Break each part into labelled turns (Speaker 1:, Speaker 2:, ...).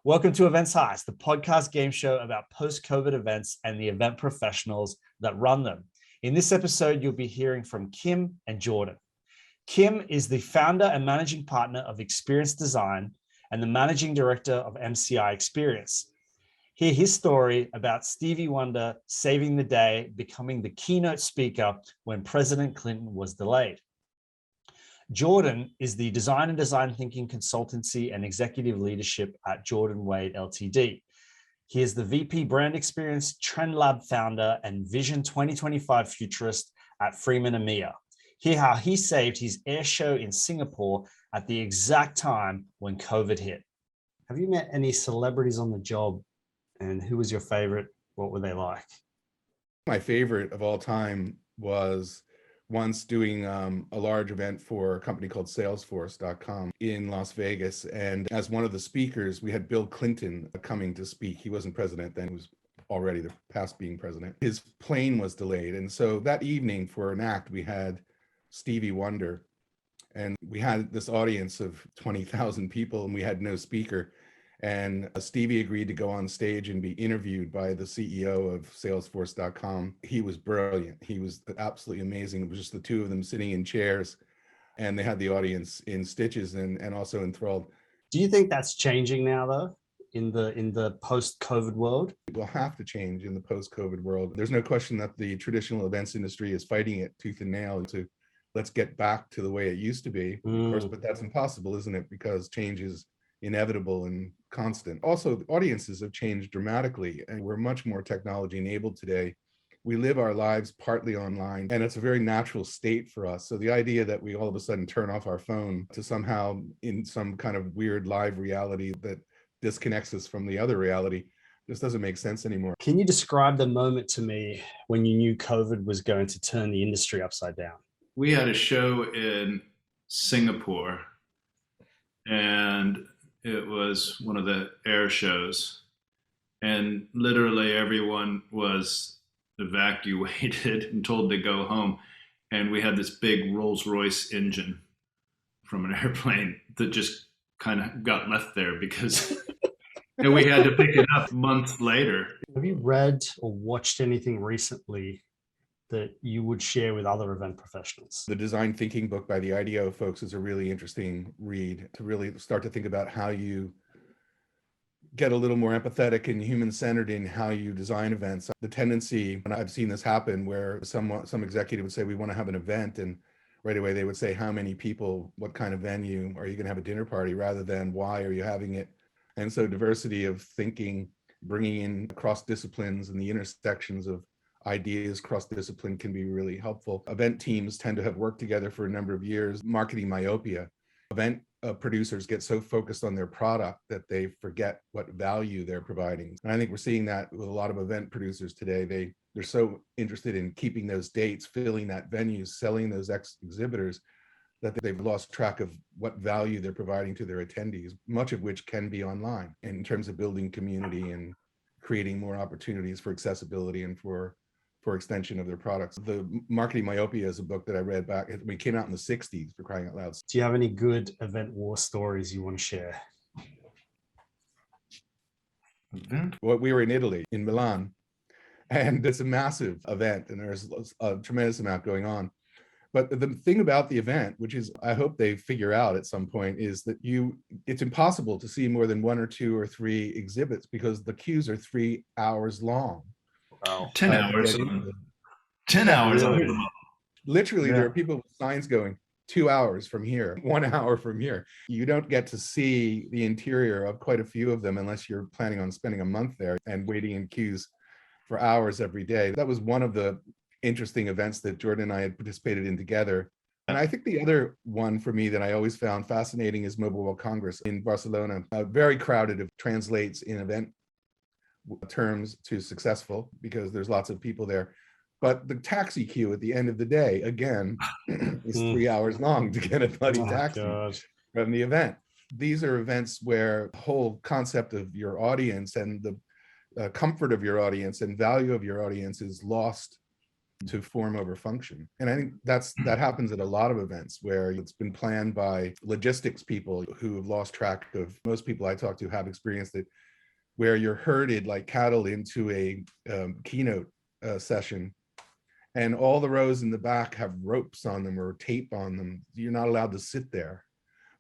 Speaker 1: Welcome to Events Heist, the podcast game show about post-COVID events and the event professionals that run them. In this episode, you'll be hearing from Kim and Jordan. Kim is the founder and managing partner of Experience Design and the managing director of MCI Experience. Hear his story about Stevie Wonder saving the day, becoming the keynote speaker when President Clinton was delayed. Jordan is the design and design thinking consultancy and executive leadership at Jordan Waid Ltd. He is the VP brand experience, Trend Lab founder, and Vision 2025 futurist at Freeman and Myhre. Hear how he saved his air show in Singapore at the exact time when COVID hit. Have you met any celebrities on the job, and who was your favorite? What were they like?
Speaker 2: My favorite of all time was once doing a large event for a company called Salesforce.com in Las Vegas. And as one of the speakers, we had Bill Clinton coming to speak. He wasn't president then, he was already past being president. His plane was delayed. And so that evening for an act, we had Stevie Wonder. And we had this audience of 20,000 people and we had no speaker. And Stevie agreed to go on stage and be interviewed by the CEO of Salesforce.com. He was brilliant. He was absolutely amazing. It was just the two of them sitting in chairs, and they had the audience in stitches and also enthralled.
Speaker 1: Do you think that's changing now, though, in the post-COVID world?
Speaker 2: It will have to change in the post-COVID world. There's no question that the traditional events industry is fighting it tooth and nail to let's get back to the way it used to be. Of course, but that's impossible, isn't it? Because change is inevitable and constant. Also, the audiences have changed dramatically and we're much more technology enabled today. We live our lives partly online and it's a very natural state for us. So the idea that we all of a sudden turn off our phone to somehow in some kind of weird live reality that disconnects us from the other reality just doesn't make sense anymore.
Speaker 1: Can you describe the moment to me when you knew COVID was going to turn the industry upside down?
Speaker 3: We had a show in Singapore and it was one of the air shows, and literally everyone was evacuated and told to go home. And we had this big Rolls-Royce engine from an airplane that just kind of got left there because and we had to pick it up months later.
Speaker 1: Have you read or watched anything recently that you would share with other event professionals?
Speaker 2: The design thinking book by the IDEO folks is a really interesting read to really start to think about how you get a little more empathetic and human-centered in how you design events. The tendency, and I've seen this happen, where some executive would say, we want to have an event, and right away they would say, how many people, what kind of venue, are you going to have a dinner party, rather than why are you having it? And so diversity of thinking, bringing in cross disciplines and the intersections of ideas cross-discipline can be really helpful. Event teams tend to have worked together for a number of years. Marketing myopia. Event producers get so focused on their product that they forget what value they're providing. And I think we're seeing that with a lot of event producers today. They're so interested in keeping those dates, filling that venue, selling those exhibitors, that they've lost track of what value they're providing to their attendees, much of which can be online in terms of building community and creating more opportunities for accessibility and for extension of their products. The Marketing Myopia is a book that I read back. It came out in the 60s, for crying out loud.
Speaker 1: Do you have any good event war stories you want to share?
Speaker 2: Well, we were in Italy, in Milan, and it's a massive event and there's a tremendous amount going on. But the thing about the event, which is I hope they figure out at some point, is that it's impossible to see more than 1 or 2 or 3 exhibits because the queues are 3 hours long.
Speaker 3: Wow. 10 hours. 10 hours.
Speaker 2: Literally, there are people with signs going 2 hours from here, 1 hour from here. You don't get to see the interior of quite a few of them unless you're planning on spending a month there and waiting in queues for hours every day. That was one of the interesting events that Jordan and I had participated in together. And I think the other one for me that I always found fascinating is Mobile World Congress in Barcelona. Very crowded. It translates in event terms to successful because there's lots of people there. But the taxi queue at the end of the day, again, is 3 hours long to get a bloody taxi from the event. These are events where the whole concept of your audience and the comfort of your audience and value of your audience is lost to form over function. And I think that happens at a lot of events where it's been planned by logistics people who have lost track of. Most people I talk to have experienced it, where you're herded like cattle into a keynote session, and all the rows in the back have ropes on them or tape on them. You're not allowed to sit there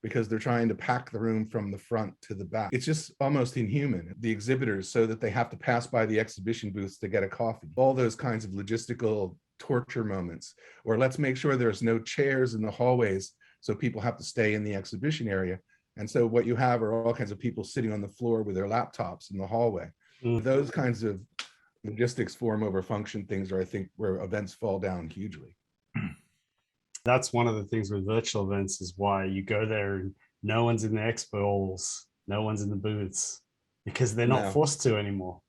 Speaker 2: because they're trying to pack the room from the front to the back. It's just almost inhuman. The exhibitors, so that they have to pass by the exhibition booths to get a coffee. All those kinds of logistical torture moments. Or let's make sure there's no chairs in the hallways, so people have to stay in the exhibition area. And so what you have are all kinds of people sitting on the floor with their laptops in the hallway. Those kinds of logistics form over function things are, I think, where events fall down hugely.
Speaker 1: That's one of the things with virtual events, is why you go there and no one's in the expo halls, no one's in the booths, because they're not forced to anymore.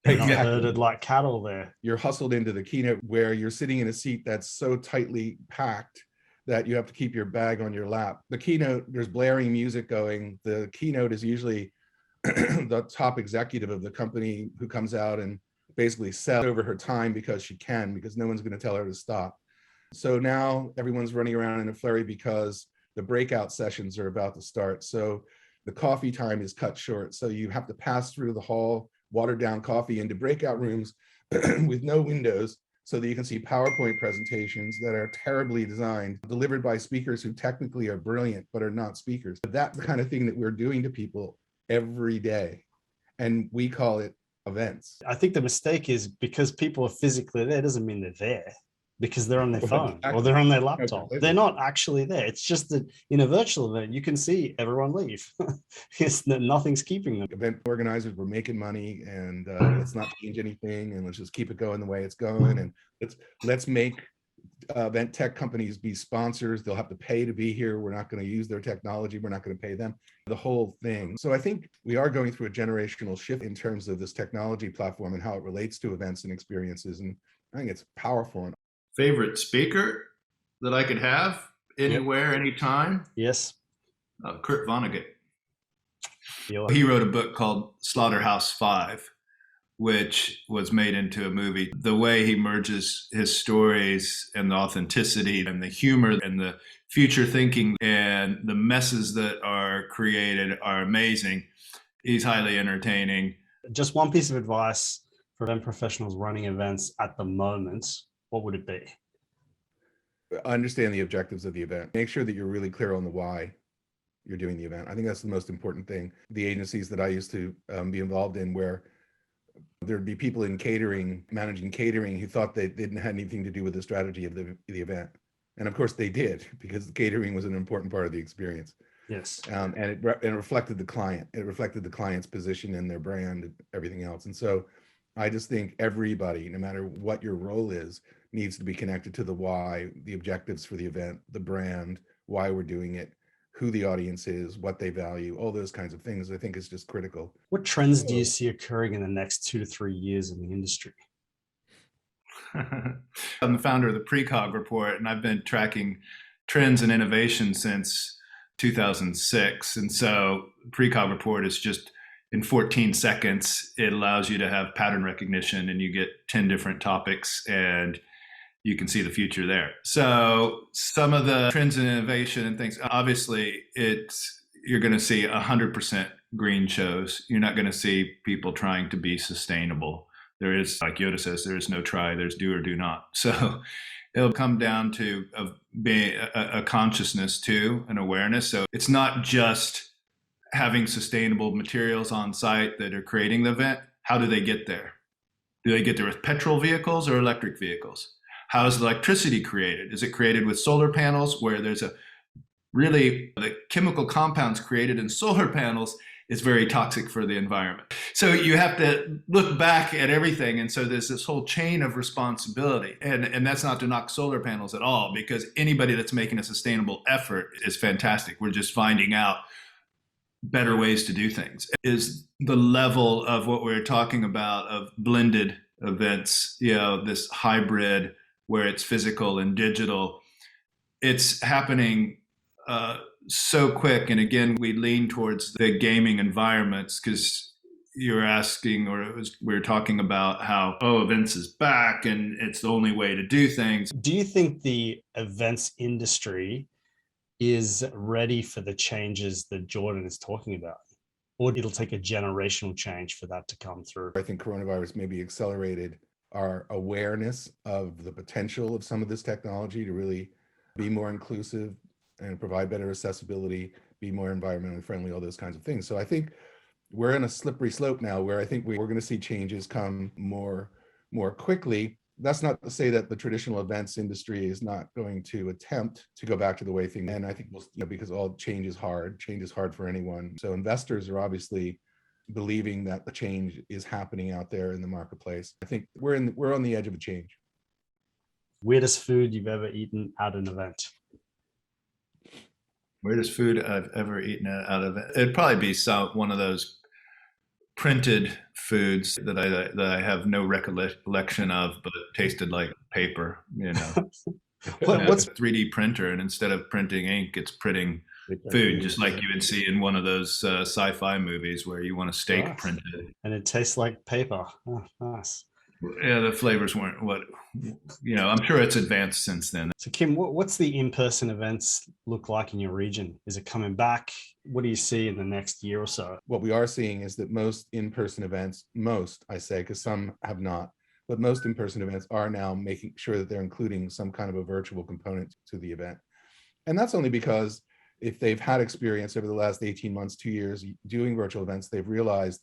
Speaker 1: They're not herded like cattle there.
Speaker 2: You're hustled into the keynote where you're sitting in a seat that's so tightly packed that you have to keep your bag on your lap. The keynote, there's blaring music going. The keynote is usually the top executive of the company who comes out and basically sells over her time because she can, because no one's going to tell her to stop. So now everyone's running around in a flurry because the breakout sessions are about to start. So the coffee time is cut short. So you have to pass through the hall, watered down coffee, into breakout rooms with no windows, so that you can see PowerPoint presentations that are terribly designed, delivered by speakers who technically are brilliant, but are not speakers. That's the kind of thing that we're doing to people every day. And we call it events.
Speaker 1: I think the mistake is, because people are physically there doesn't mean they're there, because they're on their phone or they're on their laptop. They're not actually there. It's just that in a virtual event, you can see everyone leave. Nothing's keeping them.
Speaker 2: Event organizers were making money, and let's not change anything, and let's just keep it going the way it's going. And let's make event tech companies be sponsors. They'll have to pay to be here. We're not going to use their technology. We're not going to pay them. The whole thing. So I think we are going through a generational shift in terms of this technology platform and how it relates to events and experiences. And I think it's powerful.
Speaker 3: Favorite speaker that I could have anywhere, anytime?
Speaker 1: Yes.
Speaker 3: Kurt Vonnegut. He wrote a book called Slaughterhouse-Five, which was made into a movie. The way he merges his stories and the authenticity and the humor and the future thinking and the messes that are created are amazing. He's highly entertaining.
Speaker 1: Just one piece of advice for event professionals running events at the moment, what would it be?
Speaker 2: Understand the objectives of the event. Make sure that you're really clear on the why you're doing the event. I think that's the most important thing. The agencies that I used to be involved in, where there'd be people in catering, managing catering, who thought they didn't have anything to do with the strategy of the event. And of course they did, because the catering was an important part of the experience.
Speaker 1: Yes.
Speaker 2: And it reflected the client. It reflected the client's position and their brand and everything else. And so I just think everybody, no matter what your role is, needs to be connected to the why, the objectives for the event, the brand, why we're doing it, who the audience is, what they value, all those kinds of things. I think is just critical.
Speaker 1: What trends do you see occurring in the next 2 to 3 years in the industry?
Speaker 3: I'm the founder of the Precog Report, and I've been tracking trends and innovation since 2006. And so Precog Report is just, in 14 seconds, it allows you to have pattern recognition, and you get 10 different topics, and you can see the future there. So some of the trends and innovation and things, obviously you're going to see 100% green shows. You're not going to see people trying to be sustainable. There is, like Yoda says, there is no try, there's do or do not. So it'll come down to being a consciousness too, an awareness. So it's not just having sustainable materials on site that are creating the event. How do they get there? Do they get there with petrol vehicles or electric vehicles? How is electricity created? Is it created with solar panels, where there's the chemical compounds created in solar panels is very toxic for the environment. So you have to look back at everything. And so there's this whole chain of responsibility. And that's not to knock solar panels at all, because anybody that's making a sustainable effort is fantastic. We're just finding out better ways to do things. Is the level of what we're talking about of blended events, this hybrid where it's physical and digital, it's happening so quick. And again, we lean towards the gaming environments, because you were asking, or we were talking about how, events is back and it's the only way to do things.
Speaker 1: Do you think the events industry is ready for the changes that Jordan is talking about? Or it'll take a generational change for that to come through?
Speaker 2: I think coronavirus maybe accelerated our awareness of the potential of some of this technology to really be more inclusive and provide better accessibility, be more environmentally friendly, all those kinds of things. So I think we're in a slippery slope now where I think we're going to see changes come more quickly. That's not to say that the traditional events industry is not going to attempt to go back to the way things. And I think because all change is hard for anyone. So investors are obviously believing that the change is happening out there in the marketplace. I think we're on the edge of a change.
Speaker 1: Weirdest food you've ever eaten at an event?
Speaker 3: Weirdest food I've ever eaten out of it. It'd probably be one of those printed foods that I have no recollection of, but it tasted like paper, What's a 3D printer, and instead of printing ink, it's printing food, just like you would see in one of those sci-fi movies where you want a steak printed.
Speaker 1: And it tastes like paper. Oh, nice.
Speaker 3: Yeah, the flavors weren't what, I'm sure it's advanced since then.
Speaker 1: So Kim, what's the in-person events look like in your region? Is it coming back? What do you see in the next year or so?
Speaker 2: What we are seeing is that most in-person events, I say, because some have not, but most in-person events are now making sure that they're including some kind of a virtual component to the event. And that's only because if they've had experience over the last 18 months, 2 years doing virtual events, they've realized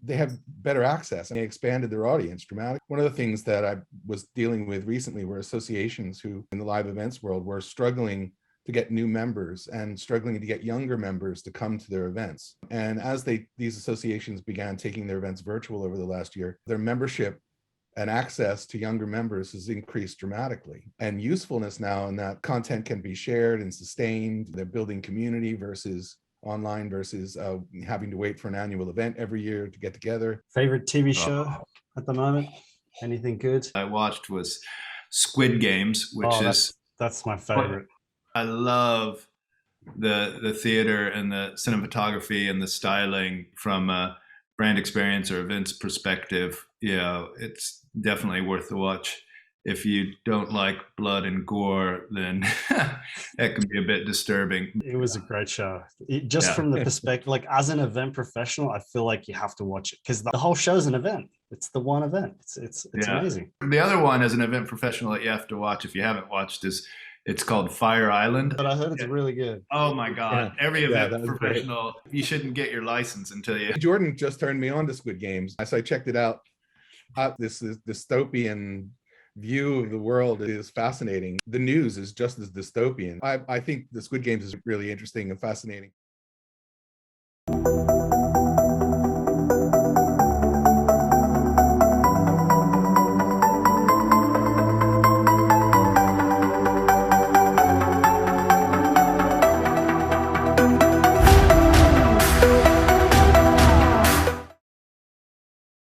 Speaker 2: they have better access and they expanded their audience dramatically. One of the things that I was dealing with recently were associations who in the live events world were struggling to get new members and struggling to get younger members to come to their events. And as these associations began taking their events virtual over the last year, their membership and access to younger members has increased dramatically. And usefulness now in that content can be shared and sustained. They're building community versus online versus having to wait for an annual event every year to get together.
Speaker 1: Favorite TV show at the moment? Anything good?
Speaker 3: I watched was Squid Games, which
Speaker 1: that's my favorite.
Speaker 3: I love the theater and the cinematography and the styling from a brand experience or events perspective. It's definitely worth the watch. If you don't like blood and gore, then that can be a bit disturbing.
Speaker 1: It was a great show. From the perspective, like as an event professional, I feel like you have to watch it because the whole show's an event. It's the one event. It's amazing.
Speaker 3: The other one as an event professional that you have to watch if you haven't watched it's called Fire Island.
Speaker 1: But I heard it's really good.
Speaker 3: Oh my God. Yeah. Every event professional, you shouldn't get your license until you...
Speaker 2: Jordan just turned me on to Squid Games. So I checked it out. This dystopian view of the world is fascinating. The news is just as dystopian. I think the Squid Games is really interesting and fascinating.